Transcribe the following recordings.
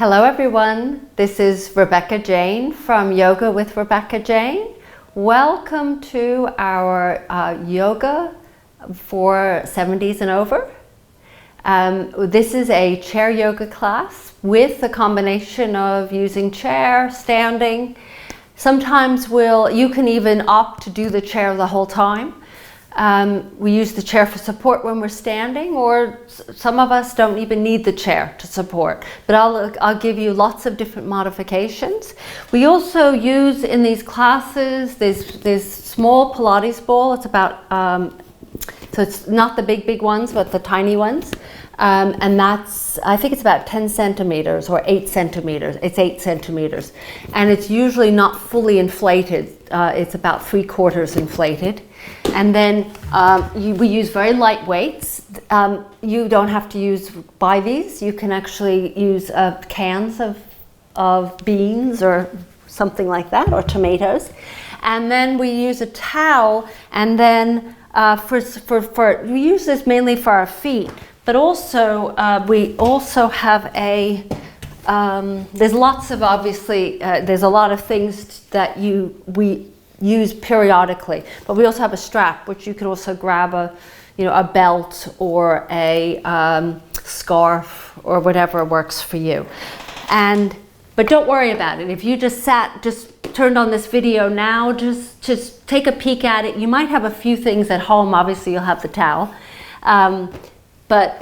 Hello everyone, this is Rebecca Jane from Yoga with Rebecca Jane. Welcome to our yoga for 70s and over. This is a chair yoga class with a combination of using chair, standing. Sometimes you can even opt to do the chair the whole time. We use the chair for support when we're standing, or some of us don't even need the chair to support, but I'll give you lots of different modifications. We also use in these classes this small Pilates ball. It's about, so it's not the big ones, but the tiny ones. And that's, I think it's about 10 centimeters or 8 centimeters. It's 8 centimeters. And it's usually not fully inflated. It's about 3/4 inflated. And then we use very light weights. You don't have to buy these. You can actually use cans of beans or something like that, or tomatoes. And then we use a towel, and then we use this mainly for our feet. But also, we also have there's lots of, obviously, there's a lot of things that we use periodically. But we also have a strap, which you could also grab a belt or a scarf or whatever works for you. But don't worry about it. If you just turned on this video now, just take a peek at it. You might have a few things at home. Obviously, you'll have the towel.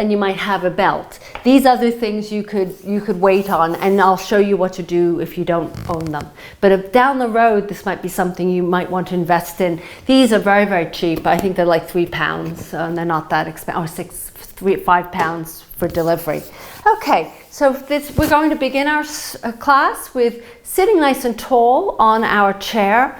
And you might have a belt. These other things you could wait on, and I'll show you what to do if you don't own them. But if down the road, this might be something you might want to invest in. These are very, very cheap. I think they're like £3, and they're not that expensive, or £5 for delivery. Okay, so we're going to begin our class with sitting nice and tall on our chair,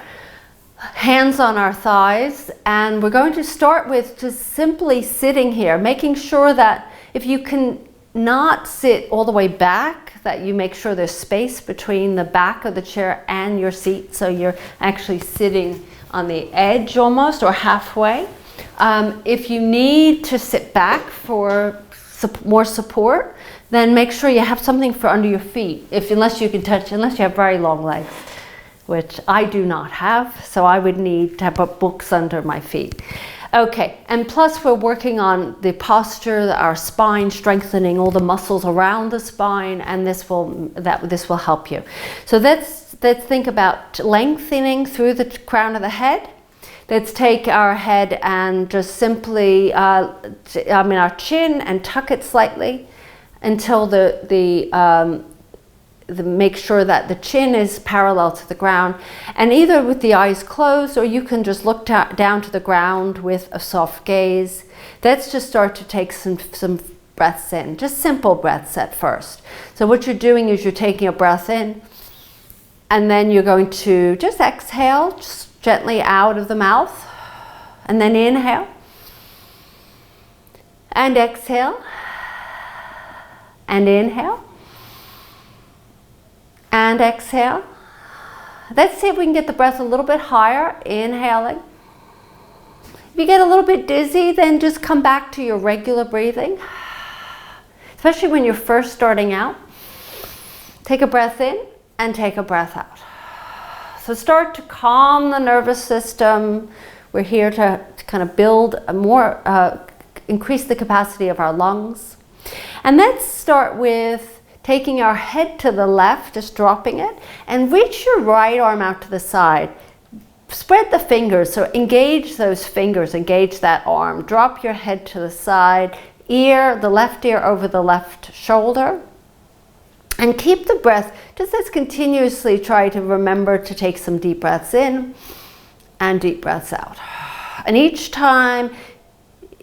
hands on our thighs, and we're going to start with just simply sitting here, making sure that if you can not sit all the way back, that you make sure there's space between the back of the chair and your seat, so you're actually sitting on the edge almost, or halfway. If you need to sit back for more support, then make sure you have something for under your feet, unless you have very long legs, which I do not have, so I would need to put books under my feet. Okay, and plus we're working on the posture, our spine, strengthening all the muscles around the spine, and this will help you. So let's think about lengthening through the crown of the head. Let's take our head and just simply, our chin, and tuck it slightly until make sure that the chin is parallel to the ground, and either with the eyes closed, or you can just look down to the ground with a soft gaze. Let's just start to take some breaths in, just simple breaths at first. So what you're doing is you're taking a breath in, and then you're going to just exhale, just gently out of the mouth, and then inhale, and exhale, and inhale, and exhale. Let's see if we can get the breath a little bit higher, inhaling. If you get a little bit dizzy, then just come back to your regular breathing, especially when you're first starting out. Take a breath in and take a breath out. So start to calm the nervous system. We're here to kind of build increase the capacity of our lungs. And let's start with taking our head to the left, just dropping it, and reach your right arm out to the side. Spread the fingers, so engage those fingers, engage that arm. Drop your head to the side, the left ear over the left shoulder. And keep the breath, just let's continuously try to remember to take some deep breaths in and deep breaths out. And each time,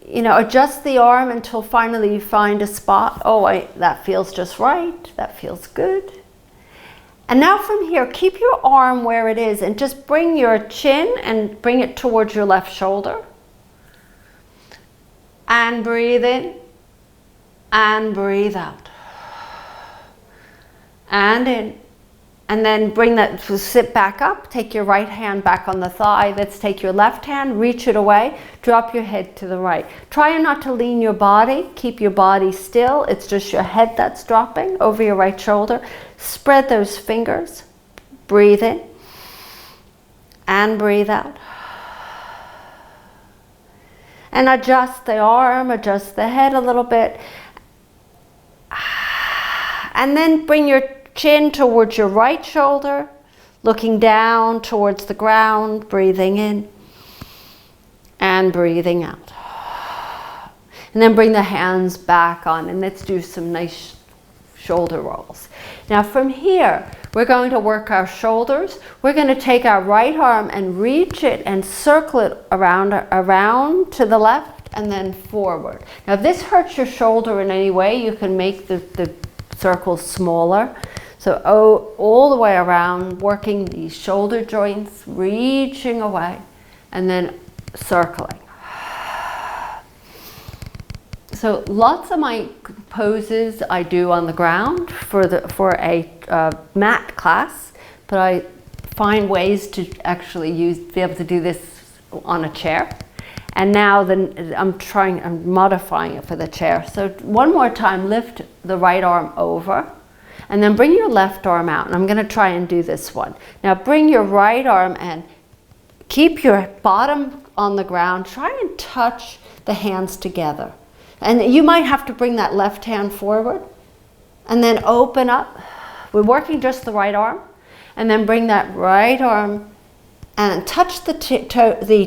adjust the arm until finally you find a spot. That feels just right. That feels good. And now from here, keep your arm where it is, and just bring your chin and bring it towards your left shoulder. And breathe in and breathe out. And in And then bring that, sit back up, take your right hand back on the thigh. Let's take your left hand, reach it away, drop your head to the right. Try not to lean your body, keep your body still. It's just your head that's dropping over your right shoulder. Spread those fingers, breathe in and breathe out. And adjust the arm, adjust the head a little bit. And then bring your chin towards your right shoulder, looking down towards the ground, breathing in and breathing out. And then bring the hands back on, and let's do some nice shoulder rolls. Now from here, we're going to work our shoulders. We're going to take our right arm and reach it and circle it around to the left and then forward. Now if this hurts your shoulder in any way, you can make the circles smaller. So all the way around, working these shoulder joints, reaching away, and then circling. So lots of my poses I do on the ground for a mat class, but I find ways to actually be able to do this on a chair. And now I'm modifying it for the chair. So one more time, lift the right arm over. And then bring your left arm out. And I'm going to try and do this one. Now bring your right arm and keep your bottom on the ground. Try and touch the hands together. And you might have to bring that left hand forward. And then open up. We're working just the right arm. And then bring that right arm and touch the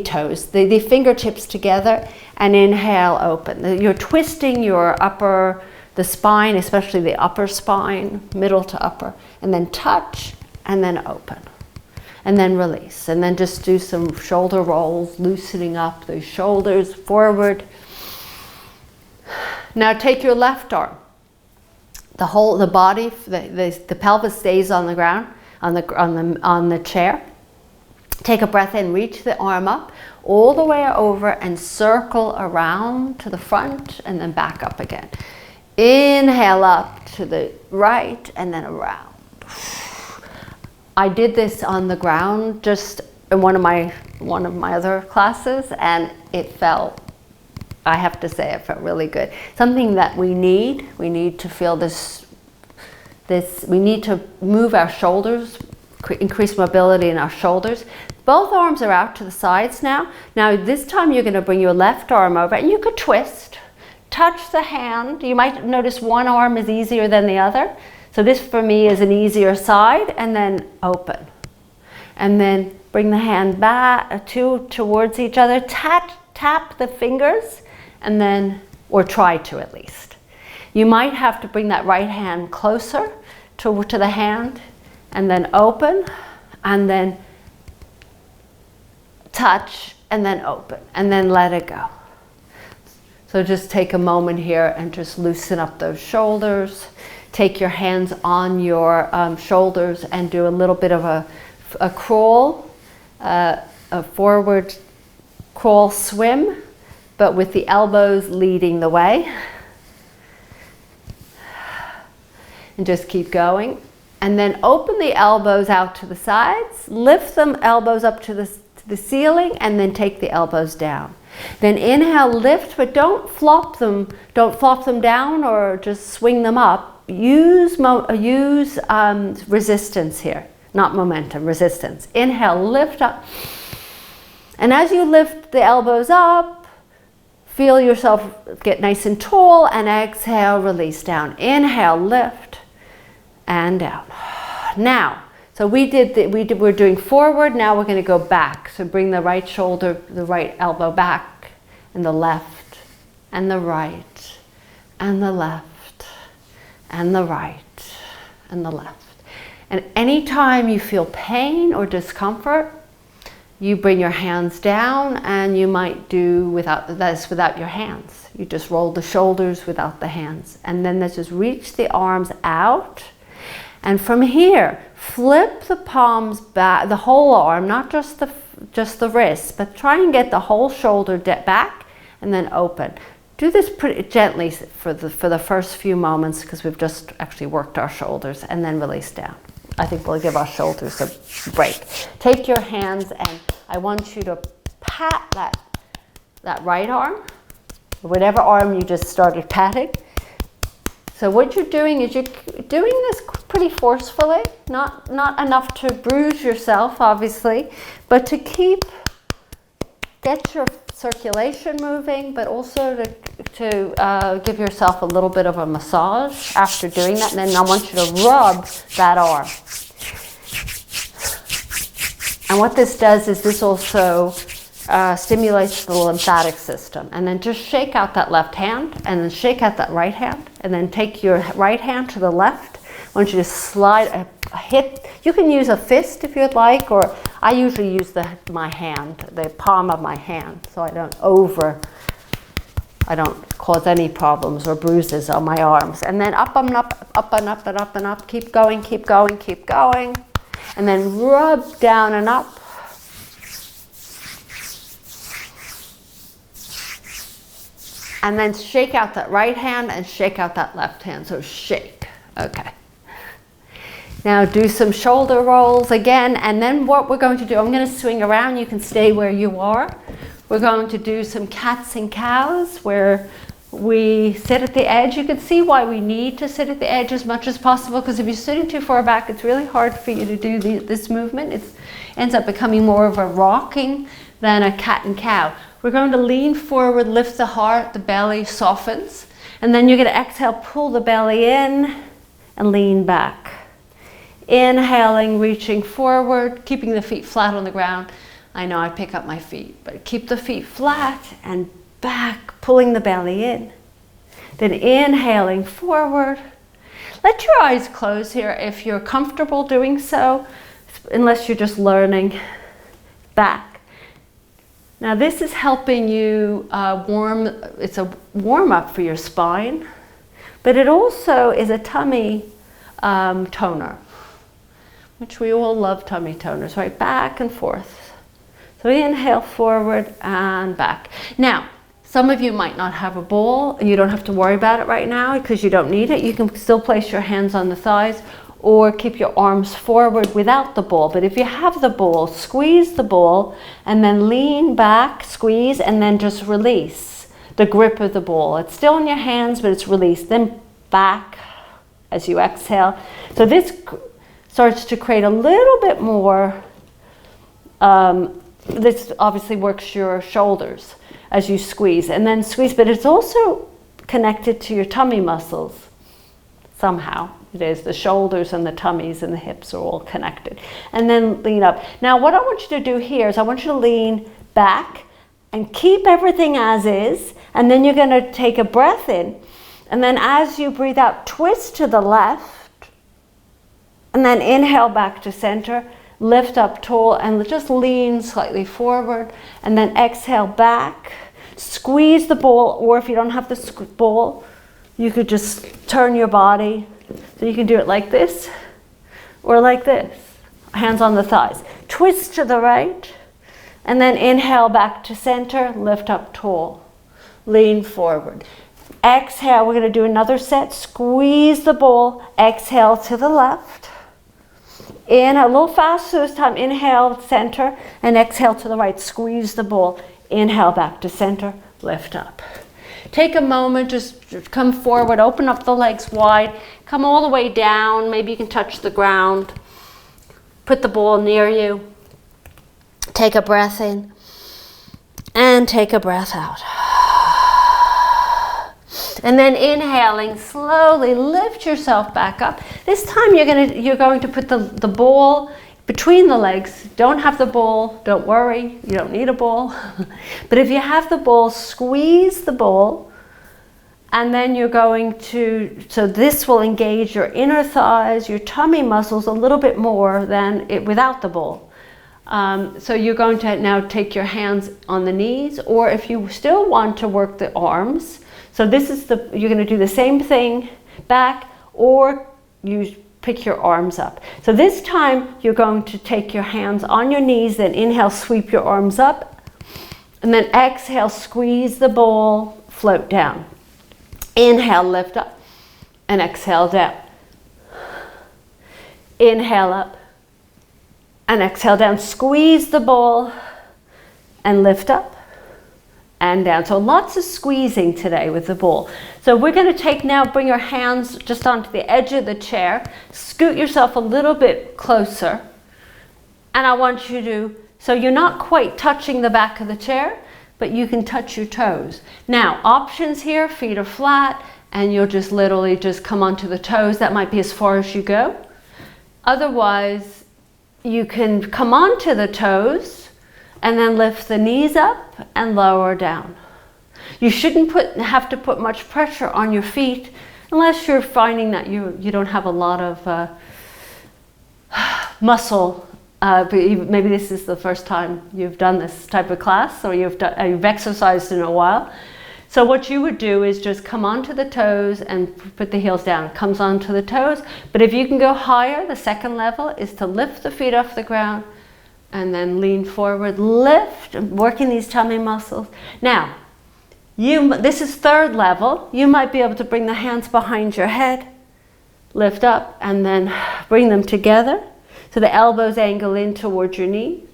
toes, the fingertips together. And inhale, open. You're twisting your the spine, especially the upper spine, middle to upper, and then touch, and then open, and then release, and then just do some shoulder rolls, loosening up those shoulders forward. Now take your left arm. The body, the pelvis stays on the ground, on the chair. Take a breath in, reach the arm up, all the way over, and circle around to the front, and then back up again. Inhale up to the right and then around. I did this on the ground just in one of my other classes, and it felt, I have to say, it felt really good. Something that we need to feel this, we need to move our shoulders, increase mobility in our shoulders. Both arms are out to the sides now. Now this time you're going to bring your left arm over, and you could twist. Touch the hand. You might notice one arm is easier than the other. So this for me is an easier side, and then open. And then bring the hand back towards each other. Tap the fingers, and then, or try to at least. You might have to bring that right hand closer to the hand, and then open, and then touch, and then open, and then let it go. So just take a moment here and just loosen up those shoulders. Take your hands on your shoulders and do a little bit of a crawl, a forward crawl swim, but with the elbows leading the way. And just keep going. And then open the elbows out to the sides, lift them elbows up to the ceiling, and then take the elbows down. Then inhale, lift, but don't flop them down or just swing them up. Use resistance here, not momentum, resistance. Inhale, lift up. And as you lift the elbows up, feel yourself get nice and tall, and exhale, release down. Inhale, lift, and down. Now, so we're doing forward, now we're going to go back. So bring the right shoulder, the right elbow back, and the left, and the right, and the left, and the right, and the left. And anytime you feel pain or discomfort, you bring your hands down, and you might do without your hands. You just roll the shoulders without the hands. And then let's just reach the arms out. And from here, flip the palms back, the whole arm, not just the wrist, but try and get the whole shoulder back, and then open. Do this pretty gently for the first few moments, because we've just actually worked our shoulders, and then release down. I think we'll give our shoulders a break. Take your hands and I want you to pat that right arm, whatever arm you just started patting. So what you're doing is you're doing this pretty forcefully, not enough to bruise yourself, obviously, but to get your circulation moving, but also to give yourself a little bit of a massage after doing that. And then I want you to rub that arm. And what this does is this also stimulates the lymphatic system. And then just shake out that left hand and then shake out that right hand and then take your right hand to the left. I want you to slide a hit. You can use a fist if you'd like, or I usually use my hand, the palm of my hand, so I don't cause any problems or bruises on my arms. And then up and up, up and up and up and up. Keep going, keep going, keep going. And then rub down and up. And then shake out that right hand and shake out that left hand. So shake. Okay. Now do some shoulder rolls again. And then what we're going to do, I'm going to swing around. You can stay where you are. We're going to do some cats and cows where we sit at the edge. You can see why we need to sit at the edge as much as possible, because if you're sitting too far back, it's really hard for you to do this movement. It ends up becoming more of a rocking than a cat and cow. We're going to lean forward, lift the heart, the belly softens, and then you're going to exhale, pull the belly in and lean back. Inhaling, reaching forward, keeping the feet flat on the ground. I know I pick up my feet, but keep the feet flat and back, pulling the belly in. Then inhaling forward. Let your eyes close here if you're comfortable doing so, unless you're just learning. Back. Now this is helping you it's a warm up for your spine, but it also is a tummy toner, which we all love tummy toners, right? Back and forth. So inhale forward and back. Now, some of you might not have a ball and you don't have to worry about it right now because you don't need it. You can still place your hands on the thighs or keep your arms forward without the ball. But if you have the ball, squeeze the ball and then lean back, squeeze, and then just release the grip of the ball. It's still in your hands, but it's released. Then back as you exhale. So this starts to create a little bit more, this obviously works your shoulders as you squeeze, and then squeeze, but it's also connected to your tummy muscles somehow. It is. The shoulders and the tummies and the hips are all connected. And then lean up. Now what I want you to do here is I want you to lean back and keep everything as is, and then you're going to take a breath in, and then as you breathe out, twist to the left, and then inhale back to center, lift up tall, and just lean slightly forward, and then exhale back, squeeze the ball, or if you don't have the ball, you could just turn your body. So you can do it like this or like this, hands on the thighs. Twist to the right and then inhale back to center, lift up tall, lean forward. Exhale, we're going to do another set. Squeeze the ball, exhale to the left. In a little faster this time, inhale center and exhale to the right. Squeeze the ball, inhale back to center, lift up. Take a moment, just come forward, open up the legs wide, come all the way down, maybe you can touch the ground. Put the ball near you. Take a breath in and take a breath out. And then inhaling, slowly lift yourself back up. This time you're going to put the ball between the legs. Don't have the ball, don't worry, you don't need a ball. But if you have the ball, squeeze the ball, and then you're going to, so this will engage your inner thighs, your tummy muscles a little bit more than it without the ball. So you're going to now take your hands on the knees, or if you still want to work the arms, so this is you're going to do the same thing back, or you pick your arms up. So this time you're going to take your hands on your knees, then inhale, sweep your arms up, and then exhale, squeeze the ball, float down. Inhale, lift up, and exhale down. Inhale up and exhale down. Squeeze the ball and lift up and down. So lots of squeezing today with the ball. So we're going to take now, bring your hands just onto the edge of the chair. Scoot yourself a little bit closer. And I want you to, so you're not quite touching the back of the chair, but you can touch your toes. Now, options here, feet are flat, and you'll just literally just come onto the toes. That might be as far as you go. Otherwise, you can come onto the toes and then lift the knees up and lower down. You shouldn't have to put much pressure on your feet unless you're finding that you don't have a lot of muscle. Maybe this is the first time you've done this type of class, or you've exercised in a while. So what you would do is just come onto the toes and put the heels down. It comes onto the toes, but if you can go higher, the second level is to lift the feet off the ground and then lean forward, lift, working these tummy muscles. Now, this is third level. You might be able to bring the hands behind your head, lift up, and then bring them together. So the elbows angle in towards your knees.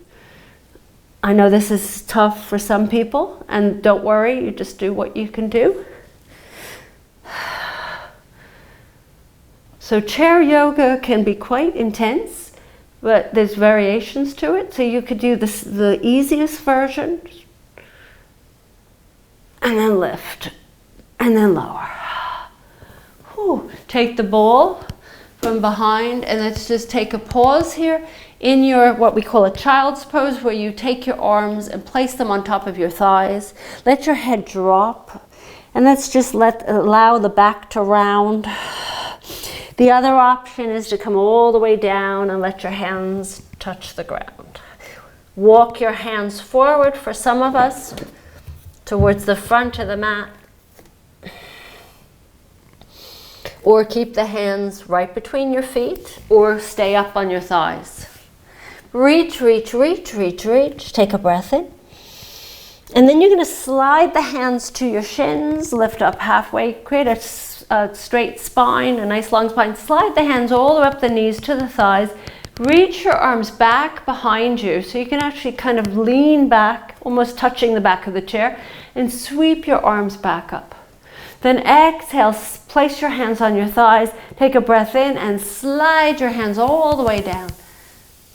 I know this is tough for some people, and don't worry, you just do what you can do. So chair yoga can be quite intense, but there's variations to it. So you could do the easiest version, and then lift, and then lower. Whew. Take the ball from behind, and let's just take a pause here in your what we call a child's pose, where you take your arms and place them on top of your thighs. Let your head drop, and let's just allow the back to round. The other option is to come all the way down and let your hands touch the ground. Walk your hands forward for some of us towards the front of the mat. Or keep the hands right between your feet, or stay up on your thighs. Reach, reach, reach, reach, reach. Take a breath in. And then you're going to slide the hands to your shins, lift up halfway, create a straight spine, a nice long spine. Slide the hands all the way up the knees to the thighs. Reach your arms back behind you so you can actually kind of lean back, almost touching the back of the chair, and sweep your arms back up. Then exhale, place your hands on your thighs, take a breath in and slide your hands all the way down.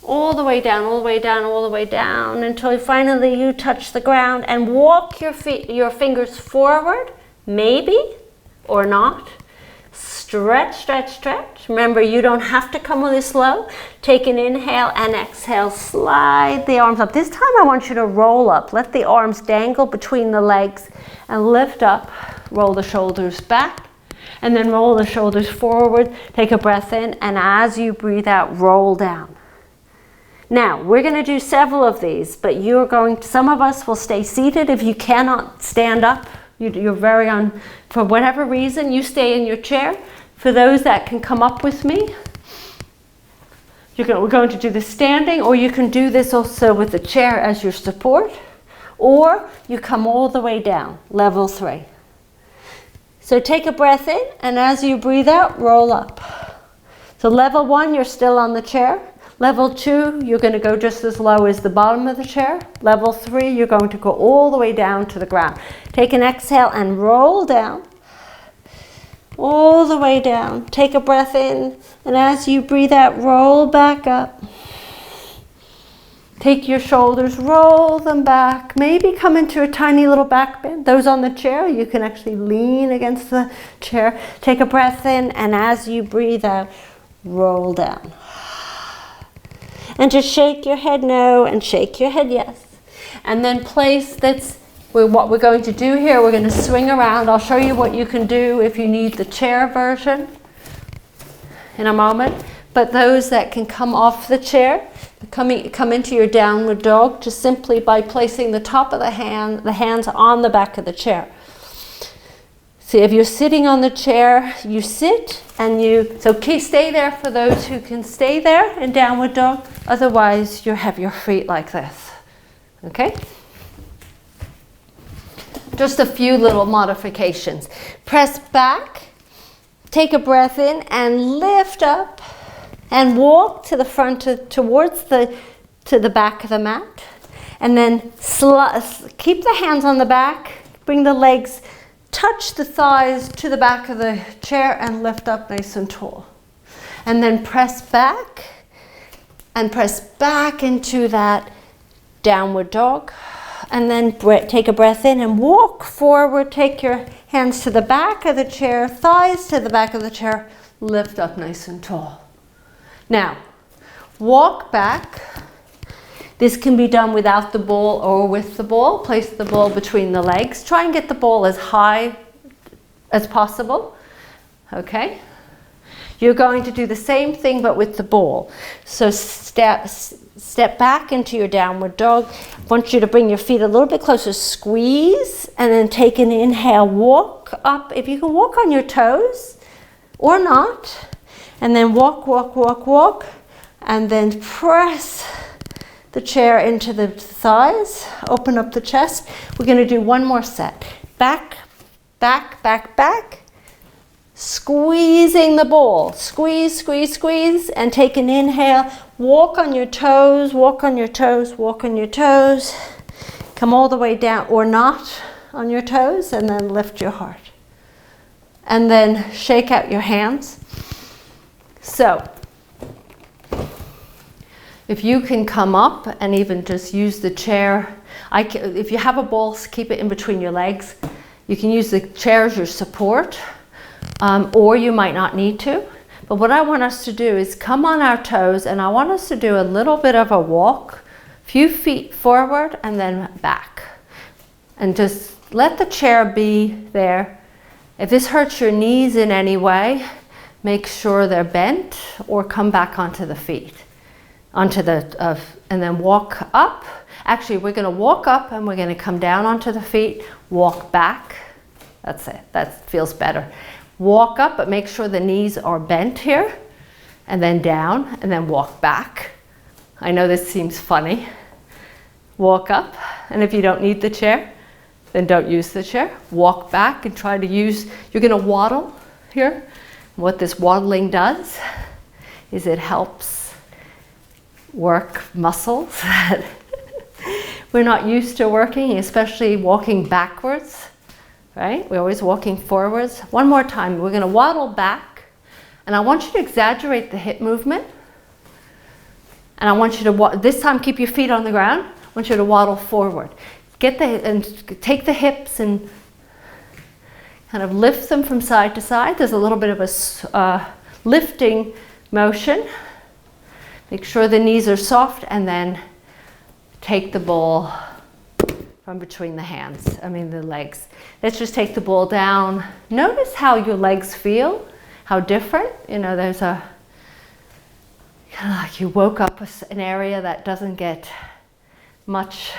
All the way down, all the way down, all the way down until finally you touch the ground, and walk your fingers forward, maybe or not. Stretch, stretch, stretch. Remember, you don't have to come really slow. Take an inhale and exhale, slide the arms up. This time I want you to roll up. Let the arms dangle between the legs and lift up. Roll the shoulders back and then roll the shoulders forward. Take a breath in, and as you breathe out, roll down. Now, we're going to do several of these, but some of us will stay seated. If you cannot stand up, you're for whatever reason, you stay in your chair. For those that can come up with me, we're going to do this standing, or you can do this also with the chair as your support, or you come all the way down, level 3. So take a breath in, and as you breathe out, roll up. So level 1, you're still on the chair. Level 2, you're going to go just as low as the bottom of the chair. Level 3, you're going to go all the way down to the ground. Take an exhale and roll down. All the way down. Take a breath in, and as you breathe out, roll back up. Take your shoulders, roll them back. Maybe come into a tiny little back bend. Those on the chair, you can actually lean against the chair. Take a breath in, and as you breathe out, roll down. And just shake your head no and shake your head yes. And then what we're going to do here, we're going to swing around. I'll show you what you can do if you need the chair version in a moment. But those that can come off the chair, come into your downward dog just simply by placing the top of the hands on the back of the chair. See, if you're sitting on the chair, you sit and stay there for those who can stay there in downward dog. Otherwise, you have your feet like this. Okay? Just a few little modifications. Press back, take a breath in and lift up. And walk to the front, towards to the back of the mat. And then keep the hands on the back, bring the legs, touch the thighs to the back of the chair and lift up nice and tall. And then press back and press back into that downward dog. And then take a breath in and walk forward. Take your hands to the back of the chair, thighs to the back of the chair, lift up nice and tall. Now, walk back. This can be done without the ball or with the ball. Place the ball between the legs. Try and get the ball as high as possible. Okay? You're going to do the same thing but with the ball. So step back into your downward dog. I want you to bring your feet a little bit closer. Squeeze and then take an inhale. Walk up. If you can walk on your toes or not. And then walk, walk, walk, walk. And then press the chair into the thighs. Open up the chest. We're going to do one more set. Back, back, back, back. Squeezing the ball. Squeeze, squeeze, squeeze. And take an inhale. Walk on your toes, walk on your toes, walk on your toes. Come all the way down or not on your toes and then lift your heart. And then shake out your hands. So, if you can come up and even just use the chair. If you have a ball, keep it in between your legs. You can use the chair as your support. Or you might not need to. But what I want us to do is come on our toes, and I want us to do a little bit of a walk, few feet forward and then back. And just let the chair be there. If this hurts your knees in any way, make sure they're bent or come back onto the feet. And then walk up. Actually, we're going to walk up and we're going to come down onto the feet, walk back. That's it. That feels better. Walk up, but make sure the knees are bent here, and then down, and then walk back. I know this seems funny. Walk up, and if you don't need the chair, then don't use the chair. Walk back and try to use, you're going to waddle here. What this waddling does is it helps work muscles that we're not used to working, especially walking backwards. Right? We're always walking forwards. One more time. We're going to waddle back. And I want you to exaggerate the hip movement. And I want you to, this time, keep your feet on the ground. I want you to waddle forward. And take the hips and kind of lift them from side to side. There's a little bit of a lifting motion. Make sure the knees are soft. And then take the ball from between the legs. Let's just take the ball down. Notice how your legs feel, how different. You know, there's a, kind of like you woke up an area that doesn't get much,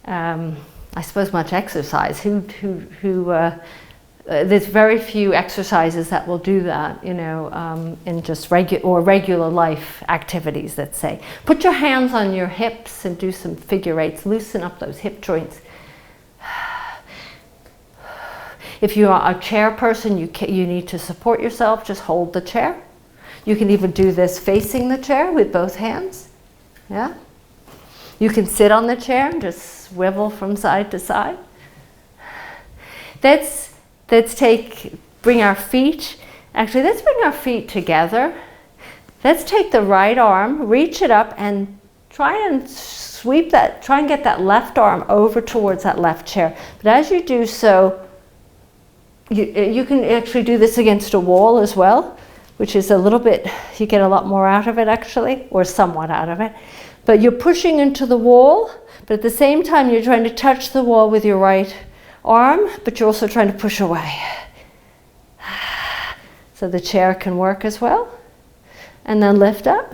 I suppose, much exercise. There's very few exercises that will do that, you know, in just regular life activities, let's say. Put your hands on your hips and do some figure eights. Loosen up those hip joints. If you are a chair person, you need to support yourself. Just hold the chair. You can even do this facing the chair with both hands. Yeah. You can sit on the chair and just swivel from side to side. Let's bring our feet together. Let's take the right arm, reach it up, and try and sweep that, try and get that left arm over towards that left chair. But as you do so, you can actually do this against a wall as well, which is a little bit, you get a lot more out of it actually, or somewhat out of it. But you're pushing into the wall, but at the same time you're trying to touch the wall with your right arm, but you're also trying to push away. So the chair can work as well. And then lift up.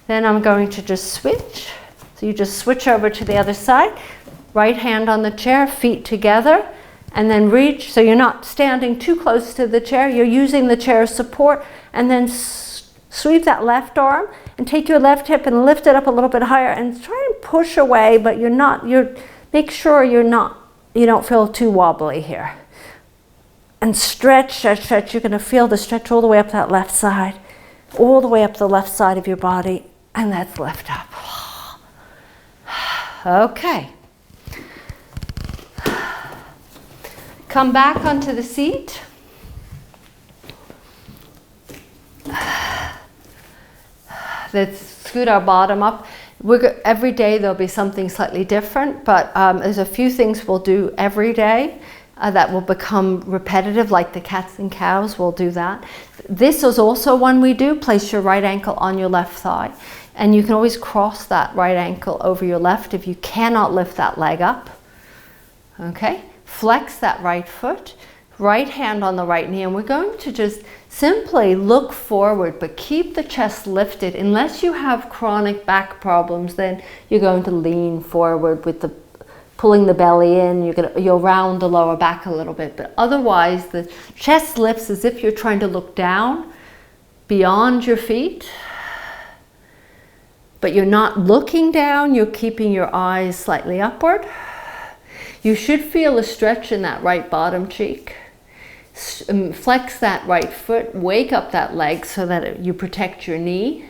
Then I'm going to just switch. So you just switch over to the other side. Right hand on the chair, feet together. And then reach, so you're not standing too close to the chair. You're using the chair as support. And then sweep that left arm and take your left hip and lift it up a little bit higher. And try and push away, but make sure you don't feel too wobbly here. And stretch. You're going to feel the stretch all the way up that left side. all the way up the left side of your body, and let's lift up. Okay. Come back onto the seat. Let's scoot our bottom up. Every day there'll be something slightly different, but there's a few things we'll do every day that will become repetitive, like the cats and cows, we'll do that. This is also one we do. Place your right ankle on your left thigh, and you can always cross that right ankle over your left if you cannot lift that leg up. Okay, flex that right foot, right hand on the right knee, and we're going to just simply look forward, but keep the chest lifted. Unless you have chronic back problems, then you're going to lean forward with the pulling the belly in. You'll round the lower back a little bit, but otherwise the chest lifts as if you're trying to look down beyond your feet, but you're not looking down, you're keeping your eyes slightly upward. You should feel a stretch in that right bottom cheek. Flex that right foot, wake up that leg so that you protect your knee.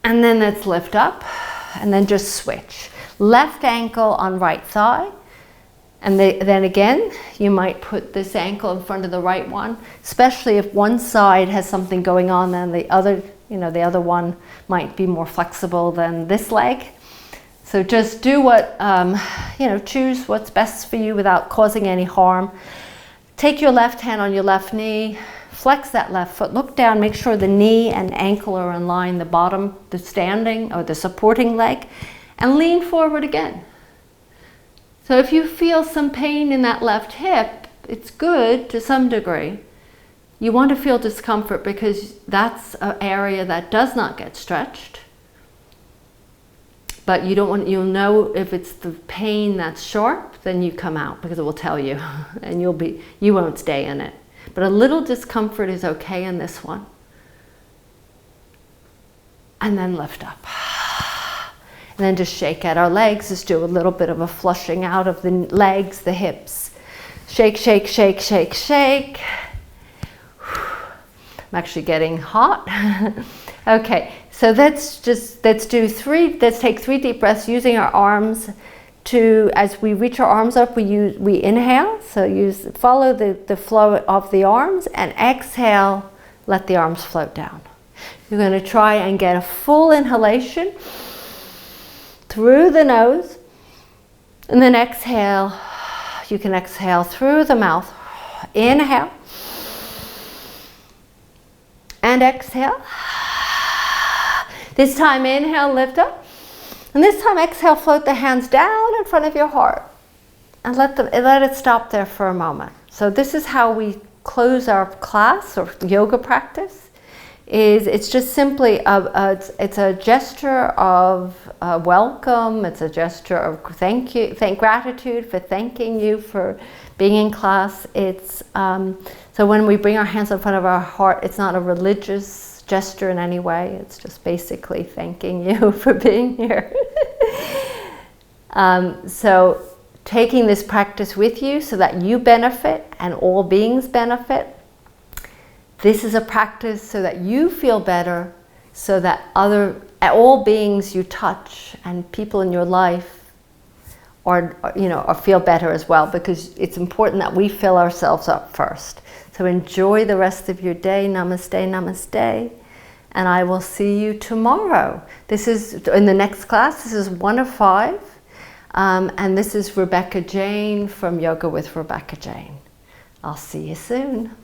And then let's lift up, and then just switch. Left ankle on right thigh, and then again, you might put this ankle in front of the right one, especially if one side has something going on and the other one might be more flexible than this leg. So just do what, choose what's best for you without causing any harm. Take your left hand on your left knee, flex that left foot, look down, make sure the knee and ankle are in line, the bottom, the standing or the supporting leg, and lean forward again. So if you feel some pain in that left hip, it's good to some degree. You want to feel discomfort because that's an area that does not get stretched. But you'll know if it's the pain that's sharp, then you come out because it will tell you and you won't stay in it. But a little discomfort is okay in this one. And then lift up. And then just shake out our legs. Just do a little bit of a flushing out of the legs, the hips. Shake, shake, shake, shake, shake. I'm actually getting hot. Okay, so let's take 3 deep breaths using our arms as we reach our arms up, we inhale. So follow the flow of the arms, and exhale, let the arms float down. You're going to try and get a full inhalation through the nose, and then exhale. You can exhale through the mouth. Inhale and exhale. This time inhale, lift up, and this time exhale, float the hands down in front of your heart, and let it stop there for a moment. So this is how we close our class or yoga practice. It's just simply it's a gesture of welcome. It's a gesture of gratitude for thanking you for being in class. It's so when we bring our hands in front of our heart, it's not a religious gesture in any way. It's just basically thanking you for being here. So taking this practice with you so that you benefit and all beings benefit. This is a practice so that you feel better, so that all beings you touch and people in your life or feel better as well, because it's important that we fill ourselves up first. So enjoy the rest of your day. Namaste, namaste. And I will see you tomorrow. This is in the next class. This is 1 of 5. And this is Rebecca Jane from Yoga with Rebecca Jane. I'll see you soon.